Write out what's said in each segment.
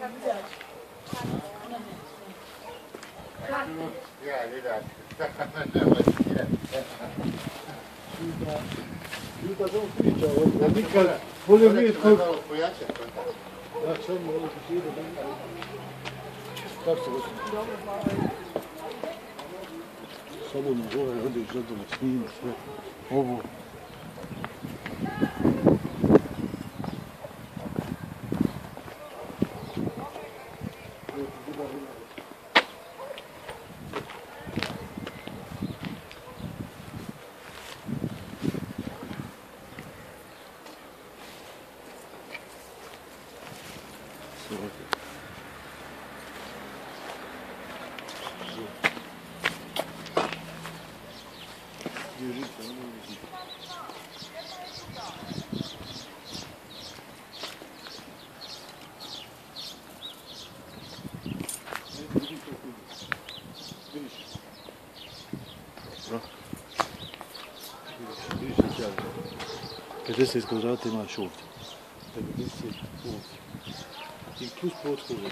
Ja, Lila. Ljuta sam pričao, ja nikad volio vidjeti kod... Ja sam malo posjedio da... Kako se gotovo? Samo na gore, odiš zadole, snima sve. Ovo. Gdje kvadrata imaš ovdje? 50 ovdje. I plus potko ovdje.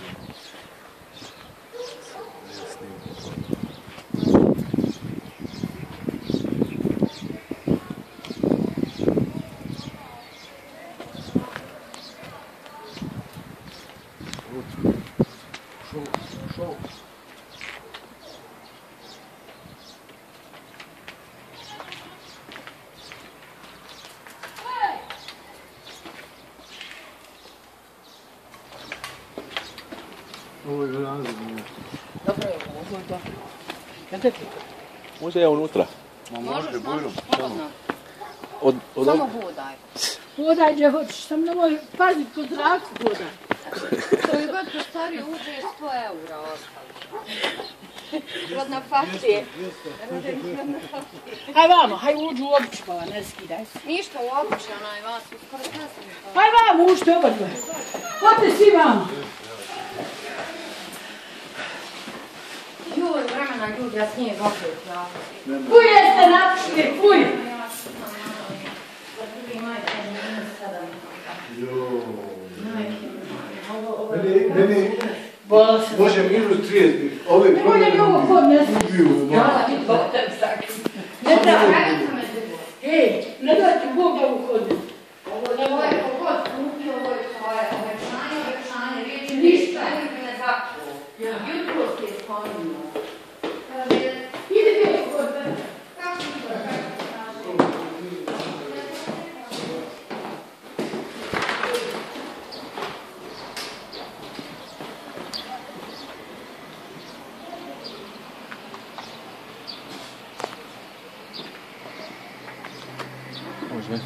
Šao. Ovo je razumno. Dobro je, ovo je dobro. Kad te pita? Može ja unutra. Možete bujrom. Samo hodaj. Hodaj gdje hoćeš, sam nemoj pazit po zraku hodaj. To je god ko stari uđe 100 eura ostalo. Rodna fakcije. Haj vamo, haj uđu u obuć pa ne skidaj se. Ništa u obući, onaj vas, skoro kasno. Haj vamo, uđite oba dvoje. Hoćete svi vamo. Joj, vremena ljudi, ja snijeg opet pravo. Fuj jeste napišite, fuj! Meni može minus 30. Ove promjene ubiju. Ja ti potem sakri. Ne treba. Ej, ne dajte Bog da uhodim. Ovo je pogod kupio, ovo je tvoje obećanje, riječi ništa. Ne zakuo. Jutro ti je spominjeno. Ide gdje kod mene. Kako ti to Može.